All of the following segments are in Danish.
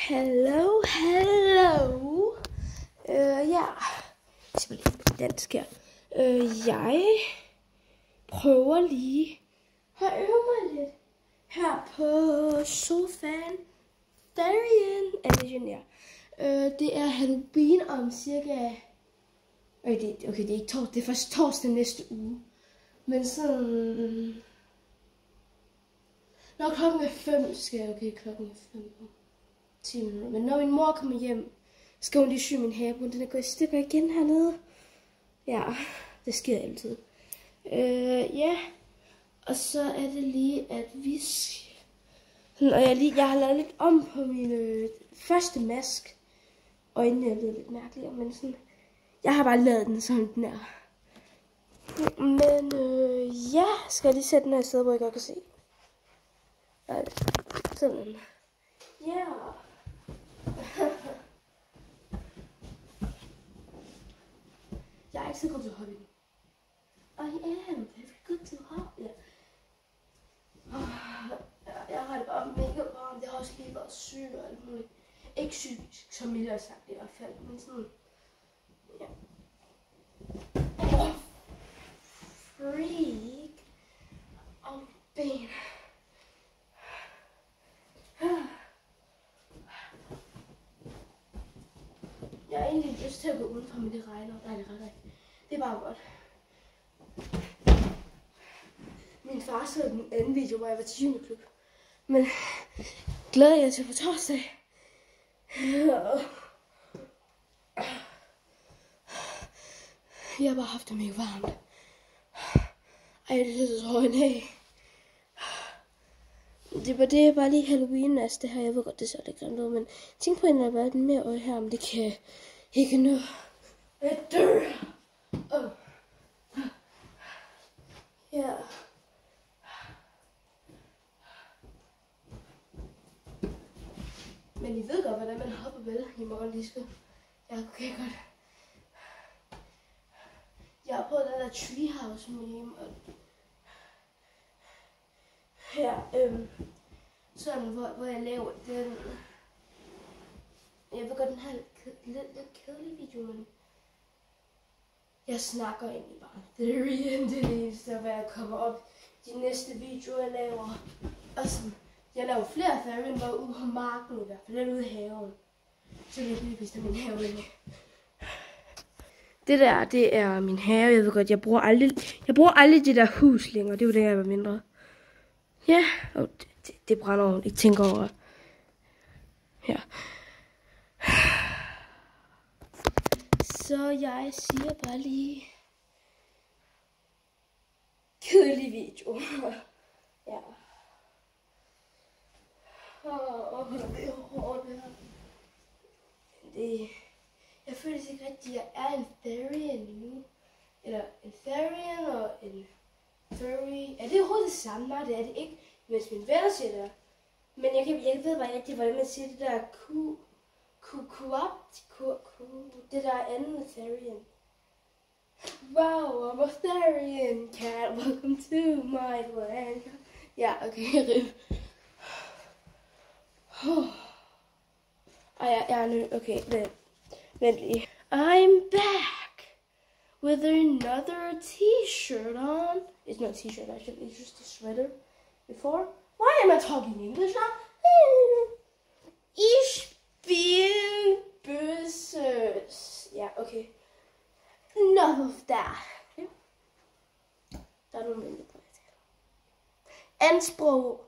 Hello. Ja, jeg skal lige dansk her. Jeg prøver lige at øve mig lidt her på sofaen. Darien Engineer. Det er Halloween om cirka... det er ikke torsdag, det er først torsdag næste uge. Men sådan... Når klokken er 5, skal jeg klokken er 5 på 10 minutter. Men når min mor kommer hjem, skal hun lige sy min have. Den er gået i stykker igen hernede. Ja, det sker altid. Ja, og så er det lige, at vi skal... Og jeg har lavet lidt om på min første mask. Øjnene er blevet lidt mærkelige, men sådan... Jeg har bare lavet den sådan den er. Men ja, skal jeg lige sætte den her sted, hvor jeg godt kan se. Sådan. Ja. Jeg er ikke så god til hobby. I am very good to hobby. Jeg har det bare mega varmt. Jeg har også lige været syg og alt muligt. Ikke psykisk, som Mille har sagt i hvert fald. Men sådan. Ja. Freak. Ben. Jeg har egentlig lyst til at gå udenfor, men det regner. Nej, det regner ikke. Det er bare godt. Min far så den anden video, hvor jeg var til juniorklub. Men glæder jeg til på torsdag. Jeg har bare haft det mega varmt. Ej, det er så højt af. Det er bare lige Halloween, altså det her. Jeg ved godt, det ser lidt grimt ud, men tænk på, at der har været mere øje her, om det kan ikke nå. Jeg dør. Ja. Men I ved godt, hvordan man hopper vel i morgen lige skal. Ja, okay, godt. Jeg har prøvet den der treehouse meme, og her, sådan, hvor jeg laver den. Jeg ved godt, den her lidt kedelig video, men jeg snakker egentlig bare. Det er det eneste, hvad jeg kommer op de næste videoer, jeg laver. Og sådan, jeg laver flere Therian, hvor ude på marken i hvert fald, eller ude i haven. Så det er lige vist af min have. Det der, det er min have. Jeg ved godt, jeg bruger aldrig det der hus længere. Det var det, jeg var mindre. Ja, og det brænder over. Ikke tænker over. Ja. Så jeg siger bare lige kedelig video. Ja. Det er hårdt det her. Jeg føler ikke rigtigt, at jeg er en Therian nu. Eller en Therian og en Furry. Er det overhovedet det samme? Nej, det er det ikke. Mens min venner siger det. Men jeg ved bare ikke, hvordan man siger det der det der anden Therian. Wow, I'm a Therian cat. Welcome to my land. Ja, okay, okay, vent lige. I'm back with another t-shirt on. It's not a t-shirt, actually, it's just a sweater. Before. Why am I talking English now? Ich bin böses. Yeah, okay. Enough of that. Okay. Der er nogle venter på det. Ansprog,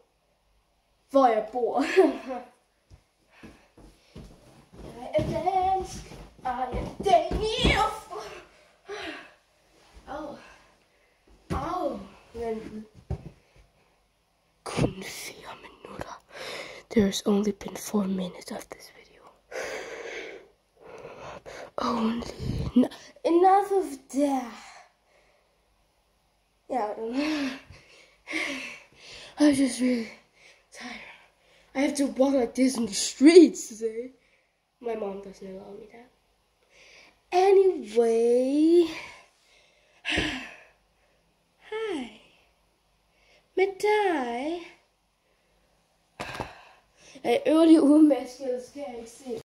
hvor jeg bor. Jeg er dansk. Jeg er dansk. Au. Kun 4 minutter. There's only been 4 minutes of this video. Only. Enough of that. Yeah, I don't know. I'm just really tired. I have to walk like this in the streets today. My mom doesn't allow me that. Anyway. Hej. Med dig. Jeg øver lige ude med at ellers kan jeg ikke se.